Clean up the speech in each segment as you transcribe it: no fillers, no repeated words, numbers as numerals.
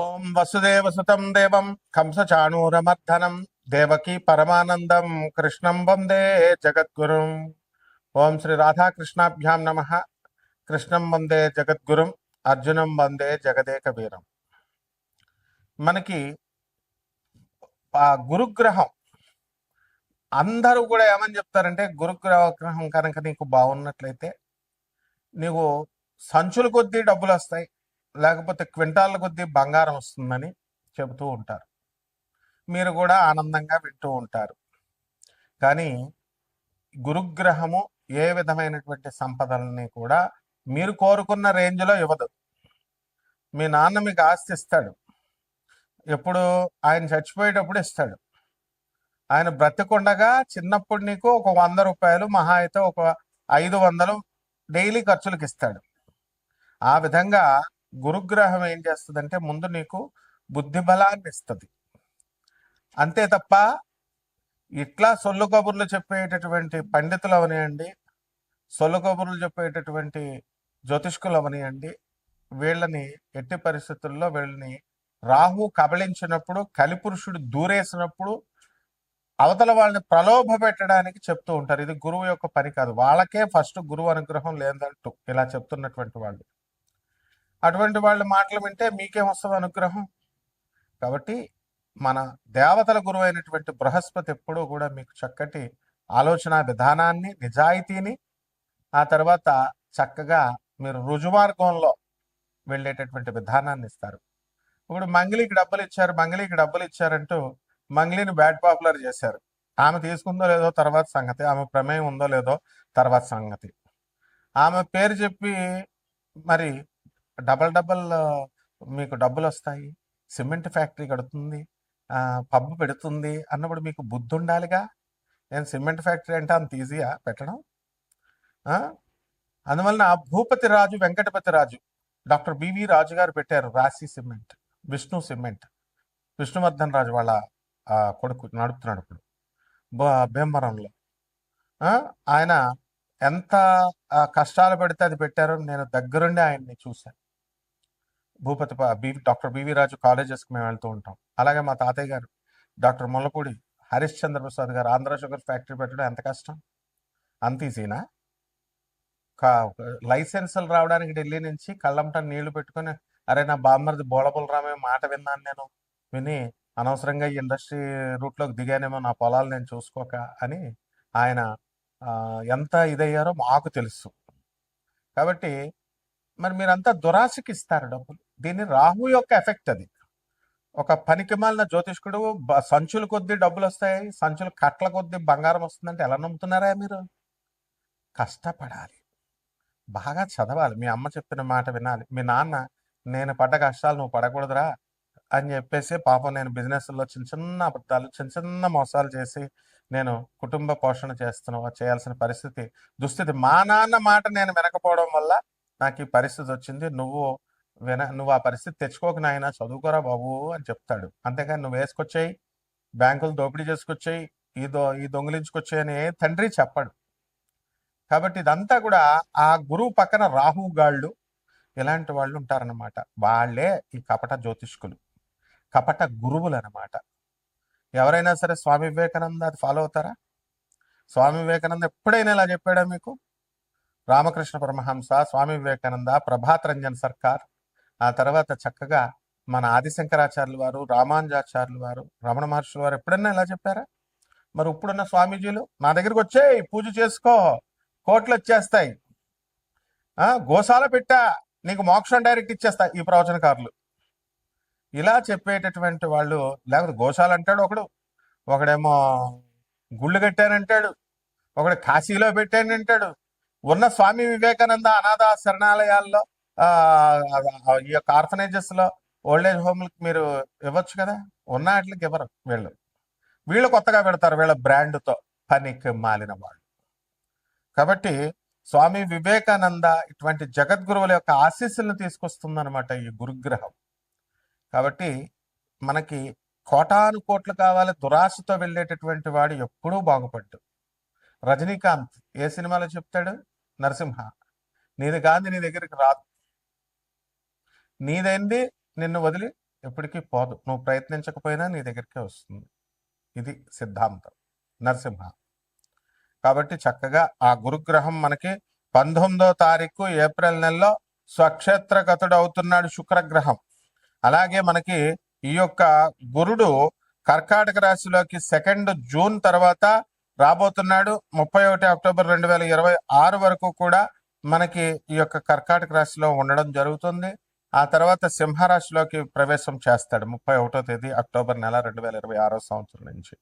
ఓం వసుదేవసుతం దేవం కంసచాణూరమర్దనం దేవకీ పరమానందం కృష్ణం వందే జగద్గురుం. ఓం శ్రీ రాధాకృష్ణాభ్యాం నమ. కృష్ణం వందే జగద్గురుం, అర్జునం వందే జగదేక వీరం. మనకి ఆ గురుగ్రహం అందరూ కూడా ఏమని చెప్తారంటే, గురుగ్రహం కనుక నీకు బాగున్నట్లయితే నీకు సంచుల కొద్దీ డబ్బులు వస్తాయి, లేకపోతే క్వింటాల కొద్దీ బంగారం వస్తుందని చెబుతూ ఉంటారు. మీరు కూడా ఆనందంగా వింటూ ఉంటారు. కానీ గురుగ్రహము ఏ విధమైనటువంటి సంపదలని కూడా మీరు కోరుకున్న రేంజ్లో ఇవ్వదు. మీ నాన్న మీకు ఆస్తి ఇస్తాడు, ఎప్పుడు ఆయన చచ్చిపోయేటప్పుడు ఇస్తాడు. ఆయన బ్రతికుండగా చిన్నప్పుడు నీకు ఒక 100 రూపాయలు, మహా అయితే ఒక 500 డైలీ ఖర్చులకు ఇస్తాడు. ఆ విధంగా గురుగ్రహం ఏం చేస్తుందంటే ముందు నీకు బుద్ధి బలాన్ని ఇస్తుంది. అంతే తప్ప ఇట్లా సొల్లు కబుర్లు చెప్పేటటువంటి పండితులు అవనియండి, సొల్లు కబుర్లు చెప్పేటటువంటి జ్యోతిష్కులు అవనియండి, వీళ్ళని ఎట్టి పరిస్థితుల్లో వీళ్ళని రాహు కబళించినప్పుడు, కలిపురుషుడు దూరేసినప్పుడు అవతల వాళ్ళని ప్రలోభ పెట్టడానికి చెప్తూ ఉంటారు. ఇది గురువు యొక్క పని కాదు. వాళ్ళకే ఫస్ట్ గురువు అనుగ్రహం లేదంటూ ఇలా చెప్తున్నటువంటి వాళ్ళు, అటువంటి వాళ్ళ మాటలు వింటే మీకేం వస్తుంది అనుగ్రహం? కాబట్టి మన దేవతల గురువు అయినటువంటి బృహస్పతి ఎప్పుడూ కూడా మీకు చక్కటి ఆలోచన విధానాన్ని, నిజాయితీని, ఆ తర్వాత చక్కగా మీరు రుజుమార్గంలో వెళ్ళేటటువంటి విధానాన్ని ఇస్తారు. ఇప్పుడు మంగిలికి డబ్బులు ఇచ్చారంటూ మంగిలిని బ్యాడ్ పాపులర్ చేశారు. ఆమె తీసుకుందో లేదో తర్వాత సంగతి, ఆమె ప్రమేయం ఉందో లేదో తర్వాత సంగతి. ఆమె పేరు చెప్పి మరి డబల్ మీకు డబ్బులు వస్తాయి, సిమెంట్ ఫ్యాక్టరీ కడుతుంది, పబ్బు పెడుతుంది అన్నప్పుడు మీకు బుద్ధి ఉండాలిగా. నేను సిమెంట్ ఫ్యాక్టరీ అంటే అంత ఈజీయా పెట్టడం? అందువలన భూపతి రాజు, వెంకటపతి రాజు, డాక్టర్ బివి రాజు గారు పెట్టారు రాశి సిమెంట్, విష్ణు సిమెంట్. విష్ణువర్ధన్ రాజు వాళ్ళ కొడుకు నడుపుతున్నాడు ఇప్పుడు భీమవరంలో. ఆయన ఎంత కష్టాలు పెడితే అది పెట్టారో నేను దగ్గరుండి ఆయన్ని చూశాను. డాక్టర్ బివి రాజు కాలేజెస్కి మేము వెళ్తూ ఉంటాం. అలాగే మా తాతయ్య గారు డాక్టర్ ముల్లపూడి హరిశ్చంద్ర ప్రసాద్ గారు ఆంధ్ర షుగర్ ఫ్యాక్టరీ పెట్టడం ఎంత కష్టం? అంత ఈజీనా? లైసెన్సులు రావడానికి ఢిల్లీ నుంచి కళ్ళంట నీళ్లు పెట్టుకొని, అరే నా బామ్మరిది బోళబుల్ రామే మాట విన్నాను, నేను విని అనవసరంగా ఈ ఇండస్ట్రీ రూట్లోకి దిగానేమో, నా పొలాలు నేను చూసుకోక అని ఆయన ఎంత ఇదయ్యారో మాకు తెలుసు. కాబట్టి మరి మీరంతా దురాశకి ఇస్తారు డబ్బులు. దీన్ని రాహు యొక్క ఎఫెక్ట్ అది. ఒక పనికి మాలిన జ్యోతిష్కుడు సంచుల కొద్దీ డబ్బులు వస్తాయి, సంచుల కట్ల కొద్దీ బంగారం వస్తుందంటే ఎలా నమ్ముతున్నారా మీరు? కష్టపడాలి, బాగా చదవాలి, మీ అమ్మ చెప్పిన మాట వినాలి. మీ నాన్న నేను పడ్డ కష్టాలు నువ్వు పడకూడదురా అని చెప్పేసి పాపం నేను బిజినెస్లో చిన్న చిన్న అబద్ధాలు, చిన్న చిన్న మోసాలు చేసి నేను కుటుంబ పోషణ చేయాల్సిన దుస్థితి. మా నాన్న మాట నేను వినకపోవడం వల్ల నాకు ఈ పరిస్థితి వచ్చింది. నువ్వు ఆ పరిస్థితి తెచ్చుకోక నాయన, చదువుకోరా బాబు అని చెప్తాడు. అంతేకాని నువ్వు వేసుకొచ్చాయి, బ్యాంకులు దోపిడీ చేసుకొచ్చాయి, ఈ దొంగిలించుకొచ్చాయి అని తండ్రి చెప్పాడు. కాబట్టి ఇదంతా కూడా ఆ గురువు పక్కన రాహుగాళ్ళు, ఇలాంటి వాళ్ళు ఉంటారన్నమాట. వాళ్ళే ఈ కపట జ్యోతిష్కులు, కపట గురువులు అన్నమాట. ఎవరైనా సరే స్వామి వివేకానంద అది ఫాలో అవుతారా? స్వామి వివేకానంద ఎప్పుడైనా ఇలా చెప్పాడా మీకు? రామకృష్ణ పరమహంస, స్వామి వివేకానంద, ప్రభాత్ రంజన్ సర్కార్, ఆ తర్వాత చక్కగా మన ఆదిశంకరాచార్యులు వారు, రామానుజాచార్యులు వారు, రమణ మహర్షుల వారు ఎప్పుడన్నా ఇలా చెప్పారా? మరి ఇప్పుడున్న స్వామీజీలు నా దగ్గరికి వచ్చేయి, పూజ చేసుకో, కోట్లు వచ్చేస్తాయి, గోశాల పెట్టా, నీకు మోక్షం డైరెక్ట్ ఇచ్చేస్తా, ఈ ప్రవచనకారులు ఇలా చెప్పేటటువంటి వాళ్ళు. లేకపోతే గోశాల అంటాడు ఒకడేమో గుళ్ళు కట్టానంటాడు, ఒకడు కాశీలో పెట్టానంటాడు. ఉన్న స్వామి వివేకానంద అనాథ శరణాలయాల్లో, ఈ యొక్క ఆర్ఫనేజెస్ లో, ఓల్డేజ్ హోమ్లకి మీరు ఇవ్వచ్చు కదా. ఉన్న వాటికి ఇవ్వరు వీళ్ళు కొత్తగా పెడతారు వీళ్ళ బ్రాండ్తో, పనికి మాలిన వాళ్ళు. కాబట్టి స్వామి వివేకానంద ఇటువంటి జగద్గురువుల యొక్క ఆశీస్సులను తీసుకొస్తుందన్నమాట ఈ గురుగ్రహం. కాబట్టి మనకి కోటాను కోట్లు కావాలి, దురాశతో వెళ్ళేటటువంటి వాడు ఎప్పుడూ బాగుపడ్డు. రజనీకాంత్ ఏ సినిమాలో చెప్తాడు? నరసింహ, నీది కాంతి నీ దగ్గరికి రాదు, నీదైంది నిన్ను వదిలి ఎప్పటికీ పోదు. నువ్వు ప్రయత్నించకపోయినా నీ దగ్గరికే వస్తుంది. ఇది సిద్ధాంతం నరసింహ. కాబట్టి చక్కగా ఆ గురుగ్రహం మనకి 19వ తారీఖు ఏప్రిల్ నెలలో స్వక్షేత్రగతుడు అవుతున్నాడు శుక్రగ్రహం. అలాగే మనకి ఈ యొక్క గురుడు కర్కాటక రాశిలోకి 2 జూన్ తర్వాత రాబోతున్నాడు. 31 అక్టోబర్ 2026 వరకు కూడా మనకి ఈ యొక్క కర్కాటక రాశిలో ఉండడం జరుగుతుంది. ఆ తర్వాత సింహరాశిలోకి ప్రవేశం చేస్తాడు 31వ తేదీ అక్టోబర్ నెల 2026 సంవత్సరం నుంచి.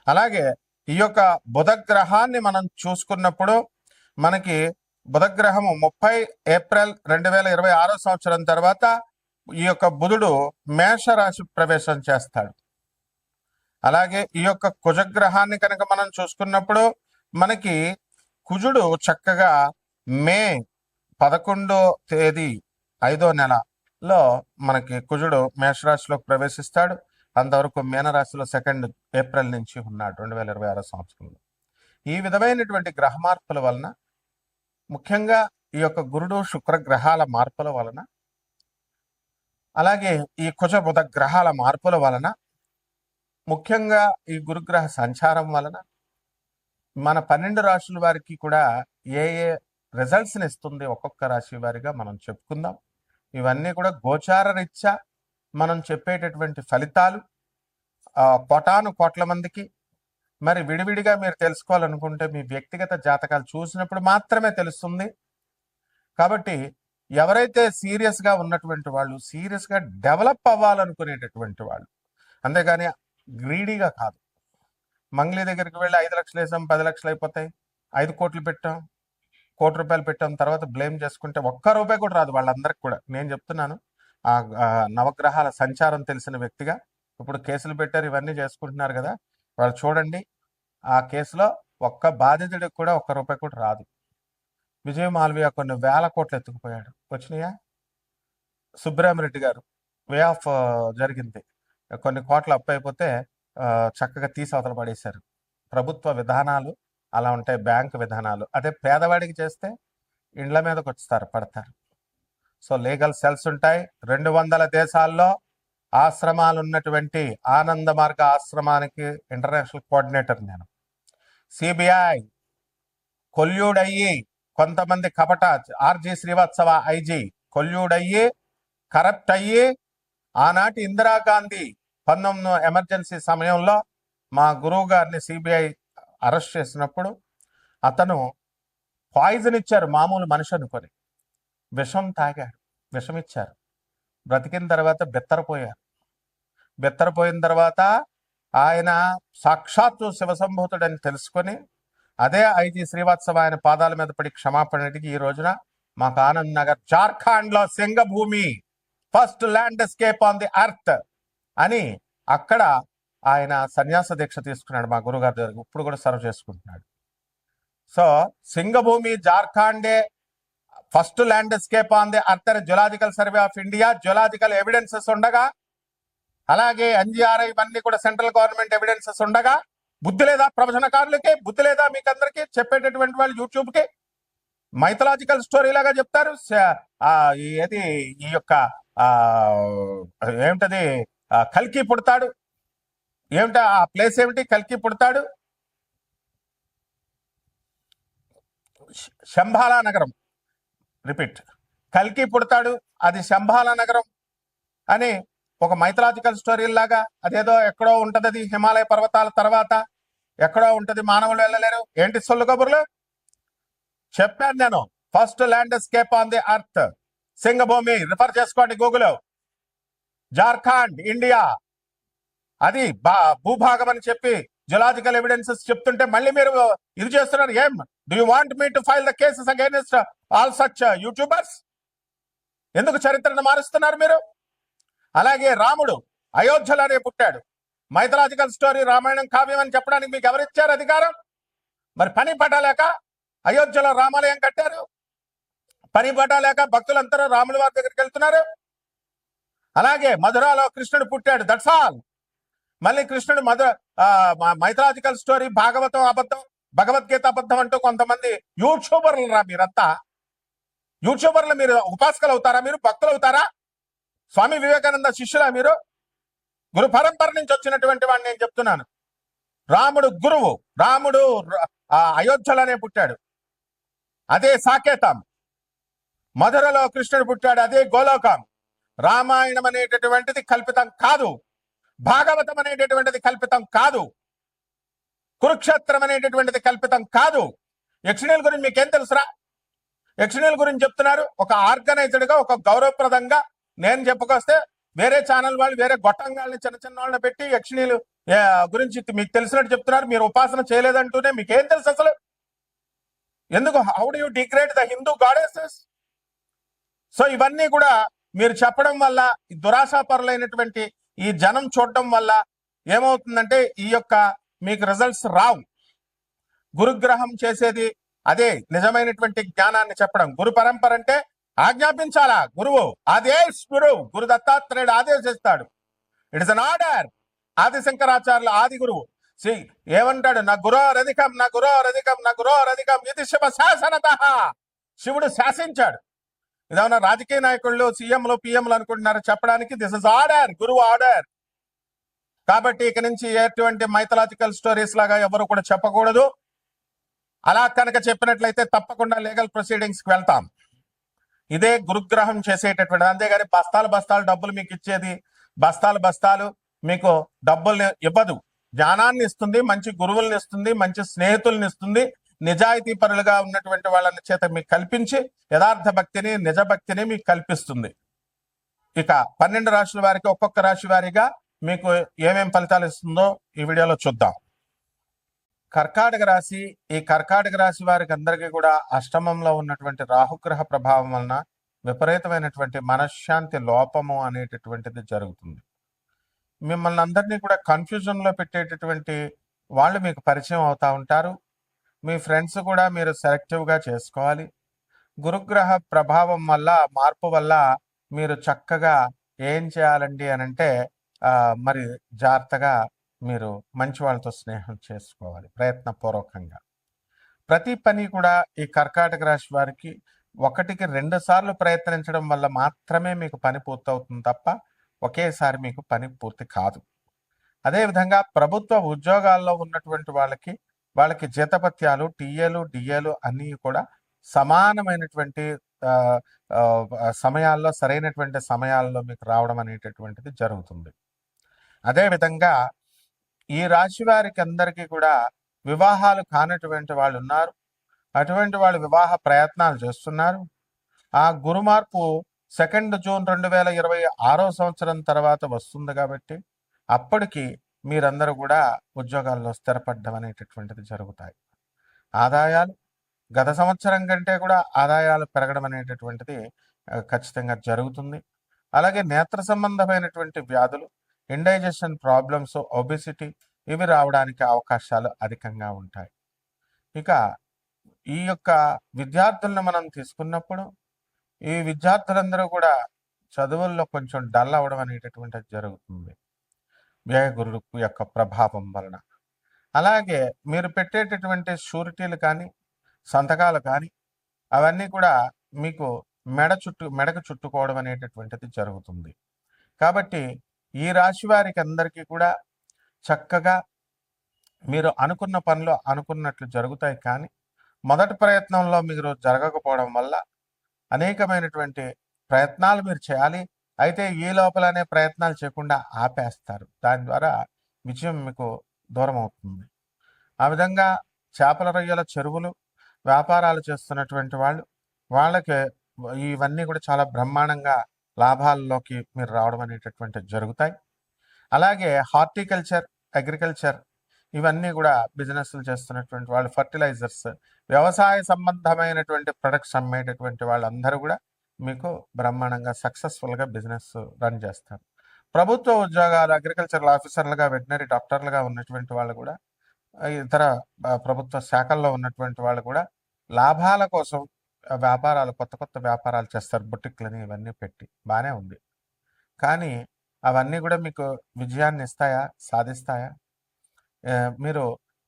అలాగే ఈ యొక్క బుధగ్రహాన్ని మనం చూసుకున్నప్పుడు మనకి బుధగ్రహము 30 ఏప్రిల్ 2026 సంవత్సరం తర్వాత ఈ యొక్క బుధుడు మేషరాశి ప్రవేశం చేస్తాడు. అలాగే ఈ యొక్క కుజగ్రహాన్ని కనుక మనం చూసుకున్నప్పుడు మనకి కుజుడు చక్కగా మే 11వ తేదీ 5వ నెలలో మనకి కుజుడు మేషరాశిలోకి ప్రవేశిస్తాడు. అంతవరకు మీనరాశిలో 2 ఏప్రిల్ నుంచి ఉన్నాడు 2026 సంవత్సరంలో. ఈ విధమైనటువంటి గ్రహ మార్పుల వలన, ముఖ్యంగా ఈ యొక్క గురుడు శుక్ర గ్రహాల మార్పుల వలన, అలాగే ఈ కుజ బుధ గ్రహాల మార్పుల వలన, ముఖ్యంగా ఈ గురుగ్రహ సంచారం వలన మన 12 రాశుల వారికి కూడా ఏ ఏ రిజల్ట్స్ని ఇస్తుంది ఒక్కొక్క రాశి వారిగా మనం చెప్పుకుందాం. ఇవన్నీ కూడా గోచార రీత్యా మనం చెప్పేటటువంటి ఫలితాలు కోటాను కోట్ల మందికి. మరి విడివిడిగా మీరు తెలుసుకోవాలనుకుంటే మీ వ్యక్తిగత జాతకాలు చూసినప్పుడు మాత్రమే తెలుస్తుంది. కాబట్టి ఎవరైతే సీరియస్గా ఉన్నటువంటి వాళ్ళు, సీరియస్గా డెవలప్ అవ్వాలనుకునేటటువంటి వాళ్ళు, అంతేగాని గ్రీడీగా కాదు. మంగ్లీ దగ్గరికి వెళ్ళి 5 లక్షలు వేసాం 10 లక్షలు అయిపోతాయి, 5 కోట్లు పెట్టాం, కోటి రూపాయలు పెట్టాం, తర్వాత బ్లేమ్ చేసుకుంటే ఒక్క రూపాయి కూడా రాదు వాళ్ళందరికి కూడా. నేను చెప్తున్నాను ఆ నవగ్రహాల సంచారం తెలిసిన వ్యక్తిగా. ఇప్పుడు కేసులు పెట్టారు, ఇవన్నీ చేసుకుంటున్నారు కదా, వాళ్ళు చూడండి ఆ కేసులో ఒక్క బాధితుడికి కూడా ఒక్క రూపాయి కూడా రాదు. విజయ్ మాల్వియా కొన్ని వేల కోట్లు ఎత్తుకుపోయాడు, వచ్చినాయా? సుబ్రహ్మరెడ్డి గారు వే ఆఫ్ జరిగింది, కొన్ని కోట్ల అప్పు అయిపోతే చక్కగా తీసి అవతల పడేశారు. ప్రభుత్వ విధానాలు అలా ఉంటాయి, బ్యాంకు విధానాలు. అదే పేదవాడికి చేస్తే ఇండ్ల మీదకి వస్తారు, పడతారు. సో లీగల్ సెల్స్ ఉంటాయి. 200 దేశాల్లో ఆశ్రమాలు ఉన్నటువంటి ఆనంద మార్గ ఆశ్రమానికి ఇంటర్నేషనల్ కోఆర్డినేటర్ నేను. సిబిఐ కొల్యూడ్ అయ్యి కొంతమంది కపట ఆర్జీ శ్రీవాత్సవ ఐజీ కొల్యూడ్ అయ్యి కరప్ట్ అయ్యి ఆనాటి ఇందిరాగాంధీ 19 ఎమర్జెన్సీ సమయంలో మా గురువు గారిని సిబిఐ అరెస్ట్ చేసినప్పుడు అతను పాయిజన్ ఇచ్చారు, మామూలు మనిషి అనుకొని విషం తాగాడు, విషం ఇచ్చారు. బ్రతికిన తర్వాత బెత్తరపోయారు. బెత్తరపోయిన తర్వాత ఆయన సాక్షాత్తు శివసంభూతుడని తెలుసుకొని అదే ఐజీ శ్రీవాత్సవ ఆయన పాదాల మీద పడి క్షమాపణ అడిగి ఈ రోజున మాకు ఆనంద్ నగర్ జార్ఖండ్ లో Singhbhum first landscape on the earth అని అక్కడ ఆయన సన్యాస దీక్ష తీసుకున్నాడు మా గురుగారి దగ్గర. ఇప్పుడు కూడా సర్వ్ చేసుకుంటున్నాడు. సో సింగభూమి జార్ఖండే first landscape on the earth అని zoological survey of India zoological evidences ఉండగా, అలాగే ఎన్జిఆర్ఐ ఇవన్నీ కూడా సెంట్రల్ గవర్నమెంట్ ఎవిడెన్సెస్ ఉండగా బుద్ధి లేదా ప్రవచనకారులకి? బుద్ధి లేదా మీకు అందరికీ? చెప్పేటటువంటి వాళ్ళు యూట్యూబ్కి మైథలాజికల్ స్టోరీ లాగా చెప్తారు. ఏది ఈ యొక్క ఏమిటది కల్కి పుడతాడు, ఏమిటి ఆ ప్లేస్ ఏమిటి? కల్కి పుడతాడు శంబాలా నగరం. రిపీట్, కల్కి పుడతాడు, అది శంబాలా నగరం అని ఒక మైథలాజికల్ స్టోరీ లాగా. అదేదో ఎక్కడో ఉంటది, అది హిమాలయ పర్వతాల తర్వాత ఎక్కడో ఉంటది, మానవులు వెళ్ళలేరు. ఏంటి సొల్లు కబుర్లు చెప్పాను నేను. First landscape on the earth Singhbhum, refer చేసుకోండి గూగుల్. జార్ఖండ్ ఇండియా, అది భూభాగం అని చెప్పి జియోలాజికల్ ఎవిడెన్సెస్ చెప్తుంటే మళ్ళీ మీరు ఇది చేస్తున్నారు. ఏం do you want me to file the cases against all such YouTubers? ఎందుకు చరిత్రను మారుస్తున్నారు మీరు? అలాగే రాముడు అయోధ్యలోనే పుట్టాడు. మైథలాజికల్ స్టోరీ రామాయణం కావ్యం అని చెప్పడానికి మీకు ఎవరిచ్చారు అధికారం? మరి పని పట్టలేక అయోధ్యలో రామాలయం కట్టారు, పని పట్టలేక భక్తులందరూ రాముల వారి దగ్గరికి వెళ్తున్నారు. అలాగే మధురాలో కృష్ణుడు పుట్టాడు, దట్స్ ఆల్. మళ్ళీ కృష్ణుడు మైథలాజికల్ స్టోరీ భాగవతం అబద్ధం, భగవద్గీత అబద్ధం అంటూ కొంతమంది యూట్యూబర్లు రా మీరంతా. యూట్యూబర్లు మీరు ఉపాసకులు అవుతారా? మీరు భక్తులు అవుతారా? స్వామి వివేకానంద శిష్యులా మీరు? గురు పరంపర నుంచి వచ్చినటువంటి వాడిని నేను చెప్తున్నాను. రాముడు గురువు. రాముడు అయోధ్యలోనే పుట్టాడు, అదే సాకేతం. మధురలో కృష్ణుడు పుట్టాడు, అదే గోలోకం. రామాయణం అనేటటువంటిది కల్పితం కాదు, భాగవతం అనేటటువంటిది కల్పితం కాదు, కురుక్షేత్రం అనేటటువంటిది కల్పితం కాదు. యక్షిణీల గురించి మీకేం తెలుసురా? యక్షిణీల గురించి చెప్తున్నారు ఒక ఆర్గనైజ్డ్ గా, ఒక గౌరవప్రదంగా. నేను చెప్పుకొస్తే వేరే ఛానల్ వాళ్ళు వేరే గొట్టంగాల్ని చిన్న చిన్న వాళ్ళని పెట్టి యక్షిణీలు గురించి మీకు తెలిసినట్టు చెప్తున్నారు. మీరు ఉపాసన చేయలేదంటూనే మీకేం తెలుసు అసలు? ఎందుకు? How do you degrade the Hindu goddesses? So ఇవన్నీ కూడా మీరు చెప్పడం వల్ల, దురాశాపరులైనటువంటి ఈ జనం చూడడం వల్ల ఏమవుతుందంటే ఈ యొక్క మీకు రిజల్ట్స్ రావు. గురుగ్రహం చేసేది అదే నిజమైనటువంటి జ్ఞానాన్ని చెప్పడం. గురు పరంపర అంటే ఆజ్ఞాపించాలా గురువు, ఆదేశ్ గురు దత్తాత్రేయుడు ఆదేశిస్తాడు. It is an order. ఆదిశంకరాచార్యుల ఆది గురువు ఏమంటాడు? నా గురోరధికం, నా గురోరధికం, నా గురోరధికం ఇది శివ శాసనత. శివుడు శాసించాడు. ఇదేమన్నా రాజకీయ నాయకుళ్ళు సీఎంలు పిఎంలు అనుకుంటున్నారు చెప్పడానికి? దిస్ ఇస్ ఆర్డర్, గురువు ఆర్డర్. కాబట్టి ఇక నుంచి ఎటువంటి మైథలాజికల్ స్టోరీస్ లాగా ఎవరు కూడా చెప్పకూడదు. అలా కనుక చెప్పినట్లయితే తప్పకుండా లీగల్ ప్రొసీడింగ్స్ కి వెళ్తాం. ఇదే గురుగ్రహం చేసేటటువంటి. అంతేగాని బస్తాలు బస్తాలు డబ్బులు మీకు ఇచ్చేది, బస్తాలు బస్తాలు మీకు డబ్బుల్ని ఇవ్వదు. జ్ఞానాన్ని ఇస్తుంది, మంచి గురువుల్ని ఇస్తుంది, మంచి స్నేహితుల్ని ఇస్తుంది, నిజాయితీ పరులుగా ఉన్నటువంటి వాళ్ళని చేత మీకు కల్పించి యథార్థ భక్తిని, నిజ భక్తిని మీకు కల్పిస్తుంది. ఇక 12 రాశుల వారికి ఒక్కొక్క రాశి వారిగా మీకు ఏమేం ఫలితాలు ఇస్తుందో ఈ వీడియోలో చూద్దాం. కర్కాటక రాశి. ఈ కర్కాటక రాశి వారికి అందరికీ కూడా అష్టమంలో ఉన్నటువంటి రాహుగ్రహ ప్రభావం వలన విపరీతమైనటువంటి మనశ్శాంతి లోపము అనేటటువంటిది జరుగుతుంది. మిమ్మల్ని అందరినీ కూడా కన్ఫ్యూజన్ లో పెట్టేటటువంటి వాళ్ళు మీకు పరిచయం అవుతా ఉంటారు. మీ ఫ్రెండ్స్ కూడా మీరు సెలెక్టివ్ గా చేసుకోవాలి. గురుగ్రహ ప్రభావం వల్ల, మార్పు వల్ల మీరు చక్కగా ఏం చేయాలండి అని అంటే మరి జాగ్రత్తగా మీరు మంచి వాళ్ళతో స్నేహం చేసుకోవాలి ప్రయత్నపూర్వకంగా. ప్రతి పని కూడా ఈ కర్కాటక రాశి వారికి 1కి 2 సార్లు ప్రయత్నించడం వల్ల మాత్రమే మీకు పని పూర్తవుతుంది తప్ప ఒకేసారి మీకు పని పూర్తి కాదు. అదేవిధంగా ప్రభుత్వ ఉద్యోగాల్లో ఉన్నటువంటి వాళ్ళకి జీతభత్యాలు, టీఏలు, డిఏలు అన్నీ కూడా సమానమైనటువంటి సమయాల్లో, సరైనటువంటి సమయాల్లో మీకు రావడం అనేటటువంటిది జరుగుతుంది. అదేవిధంగా ఈ రాశి వారికి అందరికీ కూడా వివాహాలు కానటువంటి వాళ్ళు ఉన్నారు. అటువంటి వాళ్ళు వివాహ ప్రయత్నాలు చేస్తున్నారు. ఆ గురు మార్పు 2 జూన్ 2026 సంవత్సరం తర్వాత వస్తుంది కాబట్టి అప్పటికి మీరందరూ కూడా ఉద్యోగాల్లో స్థిరపడడం అనేటటువంటిది జరుగుతాయి. ఆదాయాలు గత సంవత్సరం కంటే కూడా ఆదాయాలు పెరగడం అనేటటువంటిది ఖచ్చితంగా జరుగుతుంది. అలాగే నేత్ర సంబంధమైనటువంటి వ్యాధులు, ఇండైజెషన్ ప్రాబ్లమ్స్, ఒబెసిటీ ఇవి రావడానికి అవకాశాలు అధికంగా ఉంటాయి. ఇక ఈ యొక్క విద్యార్థులను మనం తీసుకున్నప్పుడు ఈ విద్యార్థులందరూ కూడా చదువుల్లో కొంచెం డల్ అవ్వడం అనేటటువంటిది జరుగుతుంది వ్యయ గురువు యొక్క ప్రభావం వలన. అలాగే మీరు పెట్టేటటువంటి షూరిటీలు కానీ, సంతకాలు కానీ అవన్నీ కూడా మీకు మెడకు చుట్టుకోవడం అనేటటువంటిది జరుగుతుంది. కాబట్టి ఈ రాశి వారికి అందరికీ కూడా చక్కగా మీరు అనుకున్న పనులు అనుకున్నట్లు జరుగుతాయి. కానీ మొదటి ప్రయత్నంలో మీరు జరగకపోవడం వల్ల అనేకమైనటువంటి ప్రయత్నాలు మీరు చేయాలి. అయితే ఈ లోపలనే ప్రయత్నాలు చేయకుండా ఆపేస్తారు. దాని ద్వారా విజయం మీకు దూరం అవుతుంది. ఆ విధంగా చేపల రొయ్యల చెరువులు వ్యాపారాలు చేస్తున్నటువంటి వాళ్ళకి ఇవన్నీ కూడా చాలా బ్రహ్మాండంగా లాభాల్లోకి మీరు రావడం అనేటటువంటివి జరుగుతాయి. అలాగే హార్టికల్చర్, అగ్రికల్చర్ ఇవన్నీ కూడా బిజినెస్లు చేస్తున్నటువంటి వాళ్ళు, ఫర్టిలైజర్స్, వ్యవసాయ సంబంధమైనటువంటి ప్రొడక్ట్స్ అమ్మేటటువంటి వాళ్ళందరూ కూడా మీకు బ్రహ్మాండంగా సక్సెస్ఫుల్గా బిజినెస్ రన్ చేస్తారు. ప్రభుత్వ ఉద్యోగాలు, అగ్రికల్చరల్ ఆఫీసర్లుగా, వెటనరీ డాక్టర్లుగా ఉన్నటువంటి వాళ్ళు కూడా, ఇతర ప్రభుత్వ శాఖల్లో ఉన్నటువంటి వాళ్ళు కూడా లాభాల కోసం వ్యాపారాలు, కొత్త కొత్త వ్యాపారాలు చేస్తారు. బుటిక్లని ఇవన్నీ పెట్టి బాగానే ఉంది. కానీ అవన్నీ కూడా మీకు విజయాన్ని ఇస్తాయా, సాధిస్తాయా? మీరు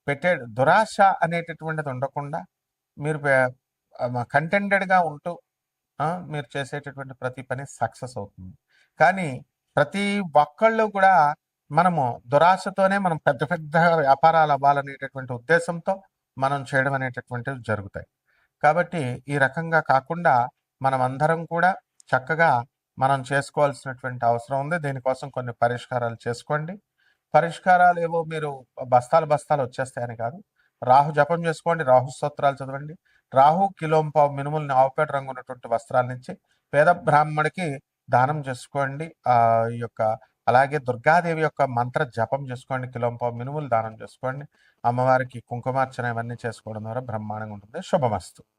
పెట్టే దురాశ అనేటటువంటిది ఉండకుండా మీరు కంటెంటెడ్గా ఉంటూ మీరు చేసేటటువంటి ప్రతి పని సక్సెస్ అవుతుంది. కానీ ప్రతి ఒక్కళ్ళు కూడా మనము దురాశతోనే మనం పెద్ద పెద్ద వ్యాపారాలు అవ్వాలనేటటువంటి ఉద్దేశంతో మనం చేయడం అనేటటువంటివి జరుగుతాయి. కాబట్టి ఈ రకంగా కాకుండా మనం అందరం కూడా చక్కగా మనం చేసుకోవాల్సినటువంటి అవసరం ఉంది. దీనికోసం కొన్ని పరిష్కారాలు చేసుకోండి. పరిష్కారాలు ఏవో మీరు బస్తాలు బస్తాలు వచ్చేస్తాయని కాదు. రాహు జపం చేసుకోండి, రాహు స్తోత్రాలు చదవండి. రాహు కిలోంపావు మినుముల్ని ఆవుపేట రంగు ఉన్నటువంటి వస్త్రాలనిచ్చి పేద బ్రాహ్మడికి దానం చేసుకోండి. ఈ యొక్క అలాగే దుర్గాదేవి యొక్క మంత్ర జపం చేసుకోండి. కిలోంపావు మినుములు దానం చేసుకోండి. అమ్మవారికి కుంకుమార్చన ఇవన్నీ చేసుకోవడం ద్వారా బ్రహ్మాండంగా ఉంటుంది. శుభమస్తు.